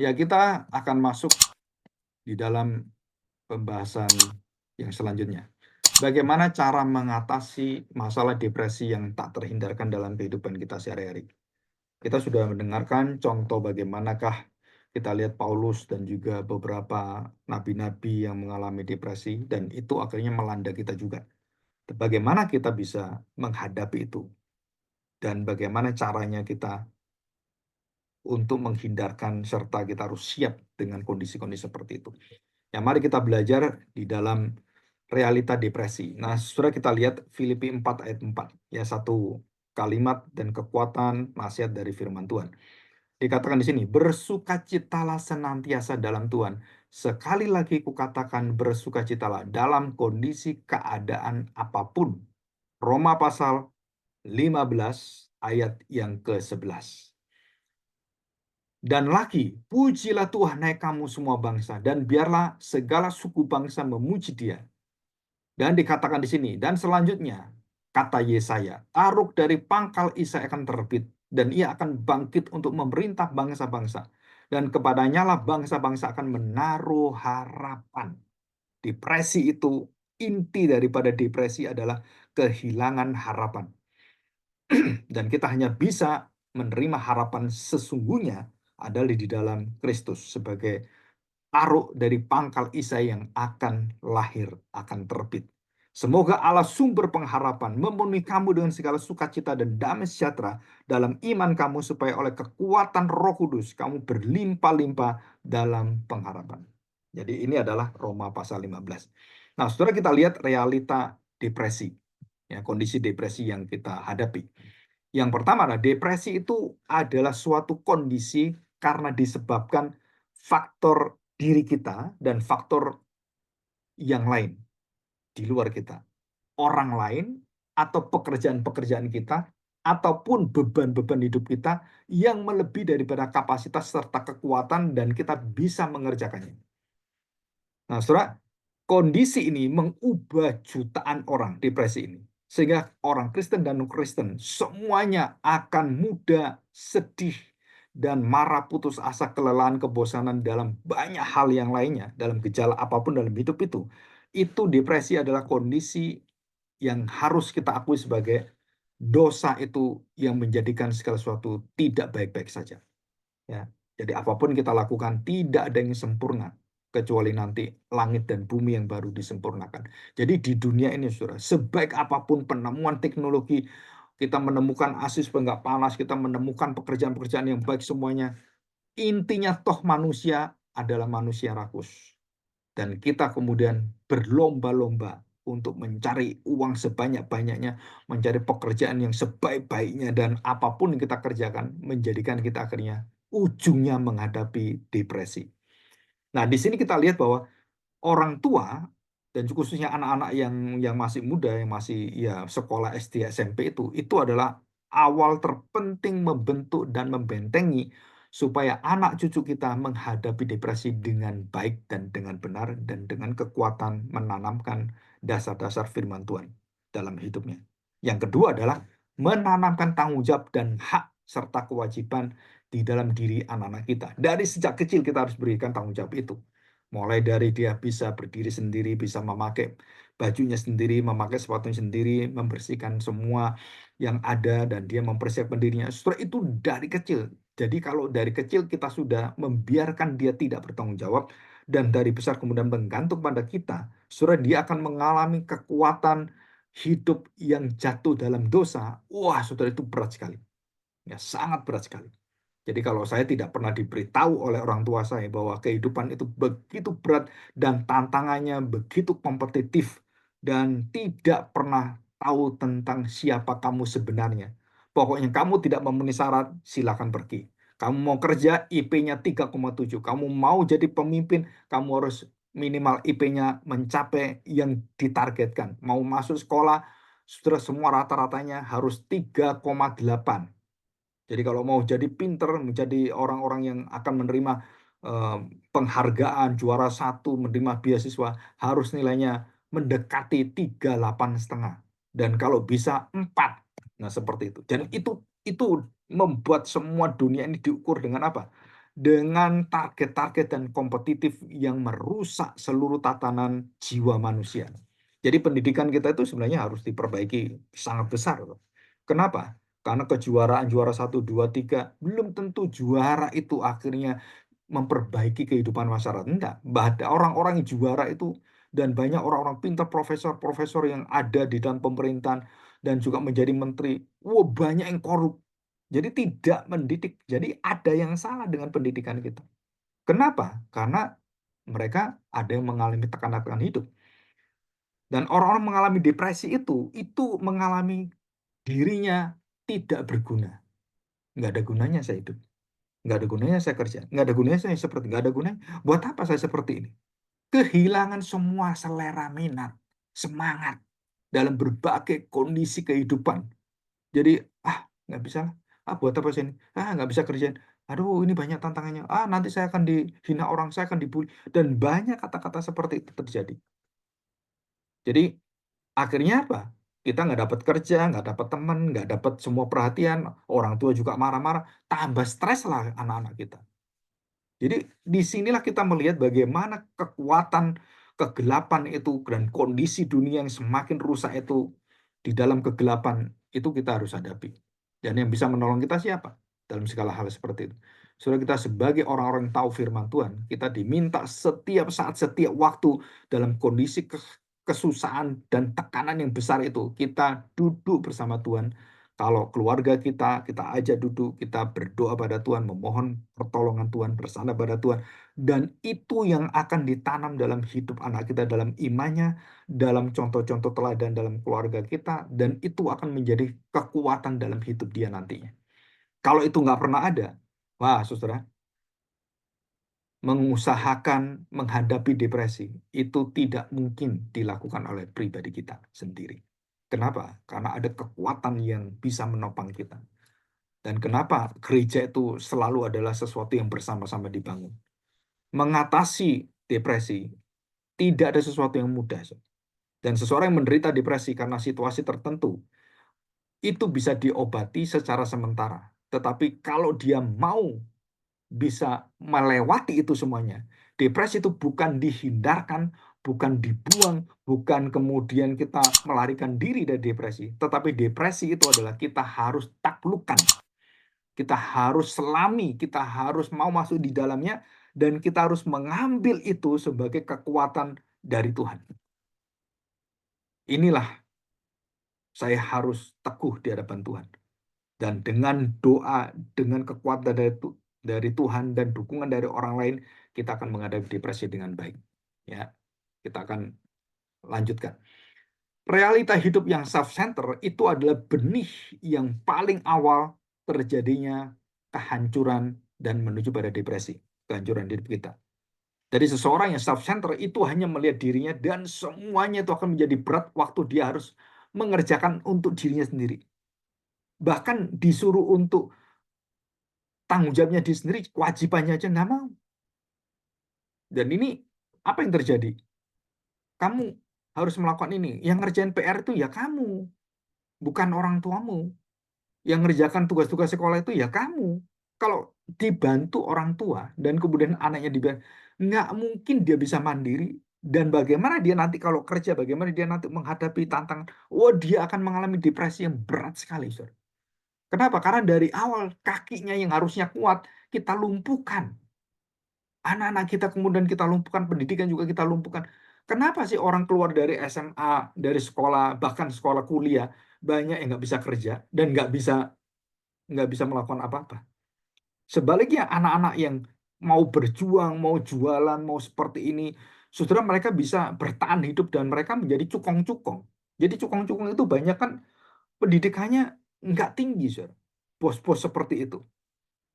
Ya, kita akan masuk di dalam pembahasan yang selanjutnya. Bagaimana cara mengatasi masalah depresi yang tak terhindarkan dalam kehidupan kita sehari-hari. Kita sudah mendengarkan contoh bagaimanakah kita lihat Paulus dan juga beberapa nabi-nabi yang mengalami depresi, dan itu akhirnya melanda kita juga. Bagaimana kita bisa menghadapi itu, dan bagaimana caranya kita untuk menghindarkan serta kita harus siap dengan kondisi-kondisi seperti itu. Ya, mari kita belajar di dalam realita depresi. Nah, saudara, kita lihat Filipi 4 ayat 4. Ya, satu kalimat dan kekuatan nasihat dari firman Tuhan. Dikatakan di sini, bersukacitalah senantiasa dalam Tuhan. Sekali lagi kukatakan bersukacitalah dalam kondisi keadaan apapun. Roma pasal 15 ayat yang ke-11. Dan lagi, pujilah Tuhan hai kamu semua bangsa, dan biarlah segala suku bangsa memuji Dia. Dan dikatakan di sini, dan selanjutnya, kata Yesaya, aruk dari pangkal Isai akan terbit, dan ia akan bangkit untuk memerintah bangsa-bangsa. Dan kepadanya lah bangsa-bangsa akan menaruh harapan. Depresi itu, inti daripada depresi adalah kehilangan harapan. Dan kita hanya bisa menerima harapan sesungguhnya adalah di dalam Kristus sebagai aruk dari pangkal Isai yang akan lahir, akan terbit. Semoga Allah sumber pengharapan memenuhi kamu dengan segala sukacita dan damai sejahtera dalam iman kamu, supaya oleh kekuatan Roh Kudus kamu berlimpah-limpah dalam pengharapan. Jadi ini adalah Roma pasal 15. Nah, saudara, kita lihat realita depresi. Ya, kondisi depresi yang kita hadapi. Yang pertama adalah depresi itu adalah suatu kondisi karena disebabkan faktor diri kita dan faktor yang lain di luar kita. Orang lain atau pekerjaan-pekerjaan kita ataupun beban-beban hidup kita yang melebihi daripada kapasitas serta kekuatan dan kita bisa mengerjakannya. Nah, saudara, kondisi ini mengubah jutaan orang, depresi ini. Sehingga orang Kristen dan non-Kristen semuanya akan mudah sedih dan marah, putus asa, kelelahan, kebosanan dalam banyak hal yang lainnya, dalam gejala apapun dalam hidup itu. Itu depresi adalah kondisi yang harus kita akui sebagai dosa itu yang menjadikan segala sesuatu tidak baik-baik saja. Ya. Jadi apapun kita lakukan tidak ada yang sempurna kecuali nanti langit dan bumi yang baru disempurnakan. Jadi di dunia ini, saudara, sebaik apapun penemuan teknologi, kita menemukan asis penggak panas, kita menemukan pekerjaan-pekerjaan yang baik semuanya, intinya toh manusia adalah manusia rakus. Dan kita kemudian berlomba-lomba untuk mencari uang sebanyak-banyaknya, mencari pekerjaan yang sebaik-baiknya, dan apapun yang kita kerjakan menjadikan kita akhirnya ujungnya menghadapi depresi. Nah, di sini kita lihat bahwa orang tua dan khususnya anak-anak yang masih muda, yang masih ya sekolah SD, SMP, itu adalah awal terpenting membentuk dan membentengi supaya anak cucu kita menghadapi depresi dengan baik dan dengan benar dan dengan kekuatan menanamkan dasar-dasar firman Tuhan dalam hidupnya. Yang kedua adalah menanamkan tanggung jawab dan hak serta kewajiban di dalam diri anak-anak kita. Dari sejak kecil kita harus berikan tanggung jawab itu. Mulai dari dia bisa berdiri sendiri, bisa memakai bajunya sendiri, memakai sepatunya sendiri, membersihkan semua yang ada, dan dia mempersiapkan dirinya. Setelah itu dari kecil. Jadi kalau dari kecil kita sudah membiarkan dia tidak bertanggung jawab, dan dari besar kemudian menggantung pada kita, saudara, dia akan mengalami kekuatan hidup yang jatuh dalam dosa. Wah, saudara, itu berat sekali. Ya, sangat berat sekali. Jadi kalau saya tidak pernah diberitahu oleh orang tua saya bahwa kehidupan itu begitu berat dan tantangannya begitu kompetitif dan tidak pernah tahu tentang siapa kamu sebenarnya. Pokoknya kamu tidak memenuhi syarat, silakan pergi. Kamu mau kerja, IP-nya 3,7. Kamu mau jadi pemimpin, kamu harus minimal IP-nya mencapai yang ditargetkan. Mau masuk sekolah, sudah semua rata-ratanya harus 3,8. Jadi kalau mau jadi pinter, menjadi orang-orang yang akan menerima eh, penghargaan juara 1, menerima beasiswa, harus nilainya mendekati 3,8,5. Dan kalau bisa 4. Nah, seperti itu. Dan itu membuat semua dunia ini diukur dengan apa? dengan target-target dan kompetitif yang merusak seluruh tatanan jiwa manusia. Jadi pendidikan kita itu sebenarnya harus diperbaiki sangat besar, loh. Kenapa? Karena kejuaraan juara 1, 2, 3 belum tentu juara itu akhirnya memperbaiki kehidupan masyarakat. Enggak. Ada orang-orang yang juara itu dan banyak orang-orang pintar, profesor-profesor yang ada di dalam pemerintahan dan juga menjadi menteri. Wah, banyak yang korup. Jadi tidak mendidik. Jadi ada yang salah dengan pendidikan kita. Kenapa? Karena mereka ada yang mengalami tekanan-tekanan hidup. Dan orang-orang mengalami depresi itu mengalami dirinya tidak berguna. Nggak ada gunanya saya hidup. Nggak ada gunanya saya kerja. Nggak ada gunanya saya seperti. Nggak ada gunanya. Buat apa saya seperti ini? Kehilangan semua selera minat, semangat dalam berbagai kondisi kehidupan. Jadi, nggak bisa lah. Buat apa sih ini? Nggak bisa kerjaan. Aduh, ini banyak tantangannya. Nanti saya akan dihina orang, saya akan dibully. Dan banyak kata-kata seperti itu terjadi. Jadi, akhirnya apa? Kita nggak dapat kerja, nggak dapat teman, nggak dapat semua perhatian. Orang tua juga marah-marah. Tambah stres lah anak-anak kita. Jadi disinilah kita melihat bagaimana kekuatan kegelapan itu dan kondisi dunia yang semakin rusak itu di dalam kegelapan itu kita harus hadapi. Dan yang bisa menolong kita siapa? Dalam segala hal seperti itu. Saudara, kita sebagai orang-orang yang tahu firman Tuhan, kita diminta setiap saat, setiap waktu dalam kondisi kesusahan dan tekanan yang besar itu, kita duduk bersama Tuhan. Kalau keluarga kita ajak duduk, kita berdoa pada Tuhan, memohon pertolongan Tuhan, bersandar pada Tuhan. Dan itu yang akan ditanam dalam hidup anak kita, dalam imannya, dalam contoh-contoh teladan dalam keluarga kita, dan itu akan menjadi kekuatan dalam hidup dia nantinya. Kalau itu nggak pernah ada, wah saudara, mengusahakan menghadapi depresi itu tidak mungkin dilakukan oleh pribadi kita sendiri. Kenapa? Karena ada kekuatan yang bisa menopang kita. Dan kenapa gereja itu selalu adalah sesuatu yang bersama-sama dibangun. Mengatasi depresi tidak ada sesuatu yang mudah. Dan seseorang yang menderita depresi karena situasi tertentu, itu bisa diobati secara sementara. Tetapi kalau dia mau bisa melewati itu semuanya, depresi itu bukan dihindarkan, bukan dibuang, bukan kemudian kita melarikan diri dari depresi. Tetapi depresi itu adalah kita harus taklukkan. Kita harus selami, kita harus mau masuk di dalamnya, dan kita harus mengambil itu sebagai kekuatan dari Tuhan. Inilah saya harus teguh di hadapan Tuhan. Dan dengan doa, dengan kekuatan dari Tuhan dan dukungan dari orang lain, kita akan menghadapi depresi dengan baik. Ya, kita akan lanjutkan. Realita hidup yang self-center itu adalah benih yang paling awal terjadinya kehancuran dan menuju pada depresi, kehancuran hidup kita. Dari seseorang yang self-center itu hanya melihat dirinya dan semuanya itu akan menjadi berat waktu dia harus mengerjakan untuk dirinya sendiri. Bahkan disuruh untuk tanggung jawabnya diri sendiri, kewajibannya aja nggak mau. Dan ini apa yang terjadi? Kamu harus melakukan ini. Yang ngerjain PR itu ya kamu, bukan orang tuamu. Yang ngerjakan tugas-tugas sekolah itu ya kamu. Kalau dibantu orang tua dan kemudian anaknya dibantu, nggak mungkin dia bisa mandiri. Dan bagaimana dia nanti kalau kerja, bagaimana dia nanti menghadapi tantangan. Oh, dia akan mengalami depresi yang berat sekali, Saudara. Kenapa? Karena dari awal kakinya yang harusnya kuat, kita lumpuhkan. Anak-anak kita kemudian kita lumpuhkan, pendidikan juga kita lumpuhkan. Kenapa sih orang keluar dari SMA, dari sekolah, bahkan sekolah kuliah, banyak yang nggak bisa kerja dan nggak bisa melakukan apa-apa. Sebaliknya anak-anak yang mau berjuang, mau jualan, mau seperti ini, saudara, mereka bisa bertahan hidup dan mereka menjadi cukong-cukong. Jadi cukong-cukong itu banyak kan pendidikannya nggak tinggi, saudara. Bos-bos seperti itu.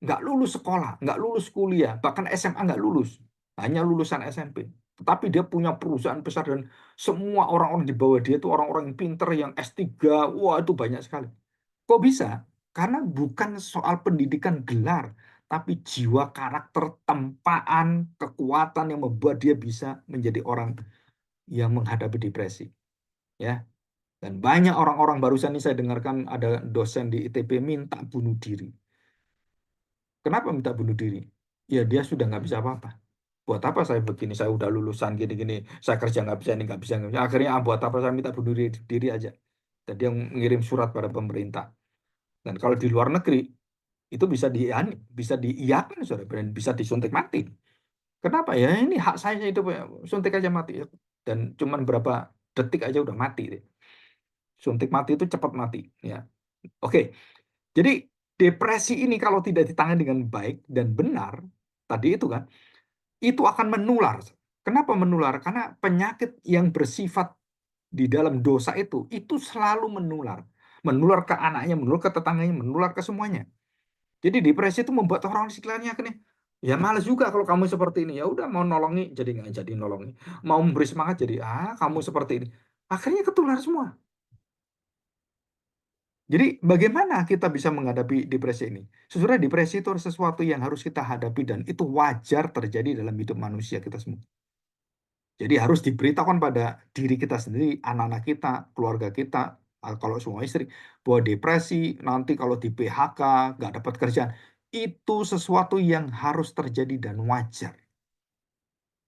Nggak lulus sekolah, nggak lulus kuliah, bahkan SMA nggak lulus. Hanya lulusan SMP. Tetapi dia punya perusahaan besar dan semua orang-orang di bawah dia itu orang-orang yang pinter, yang S3. Wah, itu banyak sekali. Kok bisa? Karena bukan soal pendidikan gelar, tapi jiwa, karakter, tempaan, kekuatan yang membuat dia bisa menjadi orang yang menghadapi depresi. Ya. Dan banyak orang-orang, barusan ini saya dengarkan ada dosen di ITB minta bunuh diri. Kenapa minta bunuh diri? ya dia sudah nggak bisa apa-apa. Buat apa saya begini? Saya udah lulusan gini-gini, saya kerja nggak bisa, ini nggak bisa, nggak bisa. Akhirnya buat apa saya minta bunuh diri aja. Dan dia mengirim surat pada pemerintah. Dan kalau di luar negeri itu bisa diiyakan, saudara, dan bisa disuntik mati. Kenapa ya? Ini hak saya itu, ya. Suntik aja mati. Dan cuman berapa detik aja udah mati. Suntik mati itu cepat mati. Ya, oke. Jadi depresi ini kalau tidak ditangani dengan baik dan benar, tadi itu kan, itu akan menular. Kenapa menular? Karena penyakit yang bersifat di dalam dosa itu selalu menular. Menular ke anaknya, menular ke tetangganya, menular ke semuanya. Jadi depresi itu membuat orang di sekelilingnya akhirnya, ya males juga kalau kamu seperti ini. Ya udah mau nolongi jadi nggak jadi nolongi. Mau memberi semangat jadi kamu seperti ini. Akhirnya ketular semua. Jadi bagaimana kita bisa menghadapi depresi ini? Sebenarnya depresi itu sesuatu yang harus kita hadapi dan itu wajar terjadi dalam hidup manusia kita semua. Jadi harus diberitakan pada diri kita sendiri, anak-anak kita, keluarga kita, kalau semua istri, bahwa depresi nanti kalau di PHK, nggak dapat kerjaan, itu sesuatu yang harus terjadi dan wajar.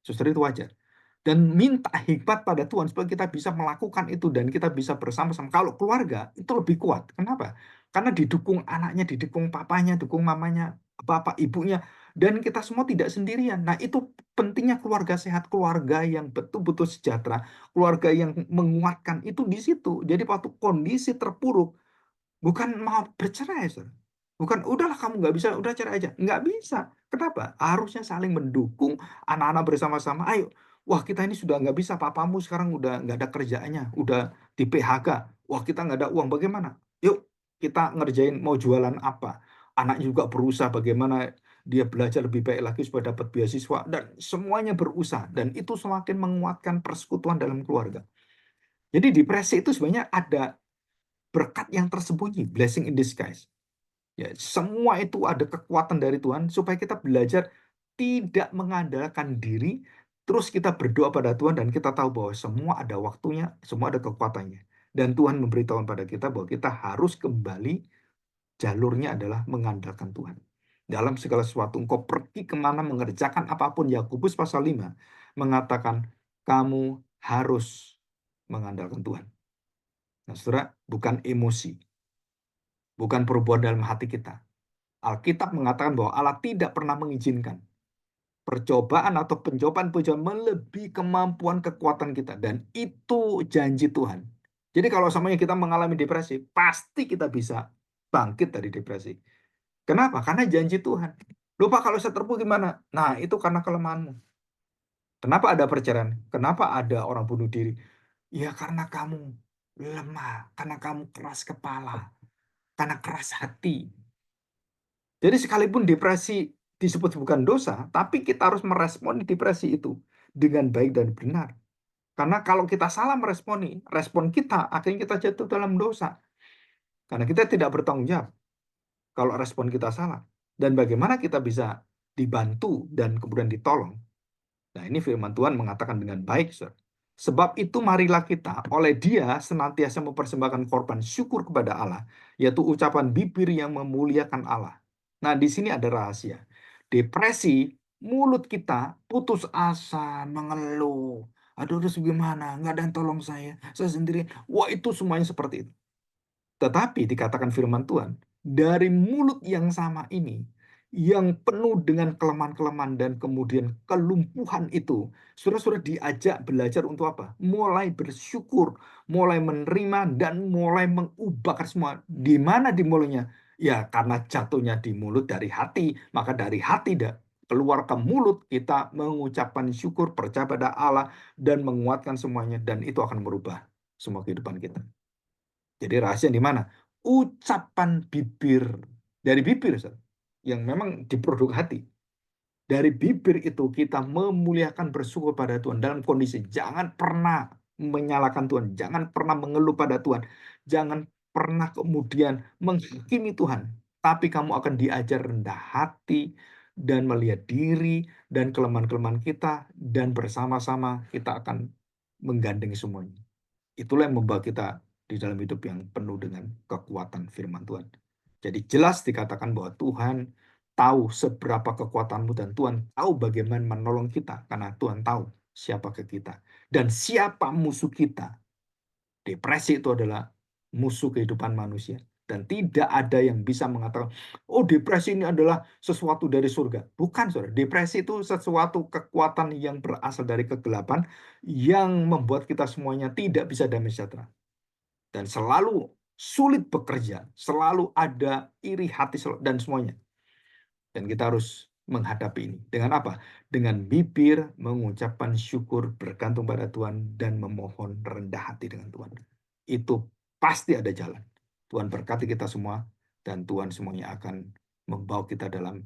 Justru itu wajar. Dan minta hikmat pada Tuhan supaya kita bisa melakukan itu dan kita bisa bersama-sama. Kalau keluarga itu lebih kuat. Kenapa? Karena didukung anaknya, didukung papanya, didukung mamanya, bapak, ibunya, dan kita semua tidak sendirian. Nah, itu pentingnya keluarga sehat, keluarga yang betul-betul sejahtera, keluarga yang menguatkan itu di situ. Jadi waktu kondisi terpuruk, bukan mau bercerai, saudara. Bukan, udahlah kamu nggak bisa, udah cerai aja. Nggak bisa. Kenapa? Harusnya saling mendukung, anak-anak bersama-sama. Ayo, wah kita ini sudah nggak bisa, papamu sekarang udah nggak ada kerjaannya, udah di PHK. Wah kita nggak ada uang, bagaimana? Yuk, kita ngerjain mau jualan apa. Anaknya juga berusaha bagaimana dia belajar lebih baik lagi supaya dapat beasiswa. Dan semuanya berusaha. Dan itu semakin menguatkan persekutuan dalam keluarga. Jadi depresi itu sebenarnya ada berkat yang tersembunyi, blessing in disguise. Ya, semua itu ada kekuatan dari Tuhan supaya kita belajar tidak mengandalkan diri, terus kita berdoa pada Tuhan dan kita tahu bahwa semua ada waktunya, semua ada kekuatannya. Dan Tuhan memberitahu pada kita bahwa kita harus kembali jalurnya adalah mengandalkan Tuhan. Dalam segala sesuatu, engkau pergi kemana mengerjakan apapun, Yakobus pasal 5 mengatakan kamu harus mengandalkan Tuhan. Nah, saudara, bukan emosi, bukan perbuatan dalam hati kita. Alkitab mengatakan bahwa Allah tidak pernah mengizinkan percobaan atau pencobaan-pencobaan melebihi kemampuan kekuatan kita. Dan itu janji Tuhan. Jadi kalau samanya kita mengalami depresi, pasti kita bisa bangkit dari depresi. Kenapa? Karena janji Tuhan. Lupa kalau saya terpuruk gimana? Nah, itu karena kelemahanmu. Kenapa ada perceraian? Kenapa ada orang bunuh diri? Ya karena kamu lemah, karena kamu keras kepala, karena keras hati. Jadi sekalipun depresi disebut bukan dosa, tapi kita harus meresponi depresi itu dengan baik dan benar. Karena kalau kita salah meresponi, respon kita akhirnya kita jatuh dalam dosa. Karena kita tidak bertanggung jawab kalau respon kita salah. Dan bagaimana kita bisa dibantu dan kemudian ditolong. Nah, ini firman Tuhan mengatakan dengan baik, Saudara. Sebab itu marilah kita oleh Dia senantiasa mempersembahkan korban syukur kepada Allah, yaitu ucapan bibir yang memuliakan Allah. Nah, di sini ada rahasia. Depresi, mulut kita putus asa, mengeluh. Aduh, terus gimana? Nggak ada yang tolong saya sendiri. Wah, itu semuanya seperti itu. Tetapi dikatakan firman Tuhan, dari mulut yang sama ini, yang penuh dengan kelemahan-kelemahan dan kemudian kelumpuhan itu, saudara-saudara diajak belajar untuk apa? Mulai bersyukur, mulai menerima, dan mulai mengubahkan semua. Di mana dimulainya? Ya, karena jatuhnya di mulut dari hati, maka dari hati keluar ke mulut, kita mengucapkan syukur, percaya pada Allah, dan menguatkan semuanya, dan itu akan merubah semua kehidupan kita. Jadi rahasia di mana? Ucapan bibir. Dari bibir, Ustaz, yang memang diproduk hati. Dari bibir itu kita memuliakan bersyukur pada Tuhan dalam kondisi jangan pernah menyalahkan Tuhan, jangan pernah mengeluh pada Tuhan, jangan pernah kemudian menghakimi Tuhan, tapi kamu akan diajar rendah hati dan melihat diri dan kelemahan-kelemahan kita dan bersama-sama kita akan menggandeng semuanya. Itulah yang membawa kita di dalam hidup yang penuh dengan kekuatan firman Tuhan. Jadi jelas dikatakan bahwa Tuhan tahu seberapa kekuatanmu dan Tuhan tahu bagaimana menolong kita karena Tuhan tahu siapa ke kita dan siapa musuh kita. Depresi itu adalah musuh kehidupan manusia dan tidak ada yang bisa mengatakan, oh depresi ini adalah sesuatu dari surga. Bukan, saudara. Depresi itu sesuatu kekuatan yang berasal dari kegelapan yang membuat kita semuanya tidak bisa damai sejahtera dan selalu sulit bekerja, selalu ada iri hati dan semuanya. Dan kita harus menghadapi ini. Dengan apa? Dengan bibir mengucapkan syukur, bergantung pada Tuhan, dan memohon rendah hati dengan Tuhan. Itu pasti ada jalan. Tuhan berkati kita semua, dan Tuhan semuanya akan membawa kita dalam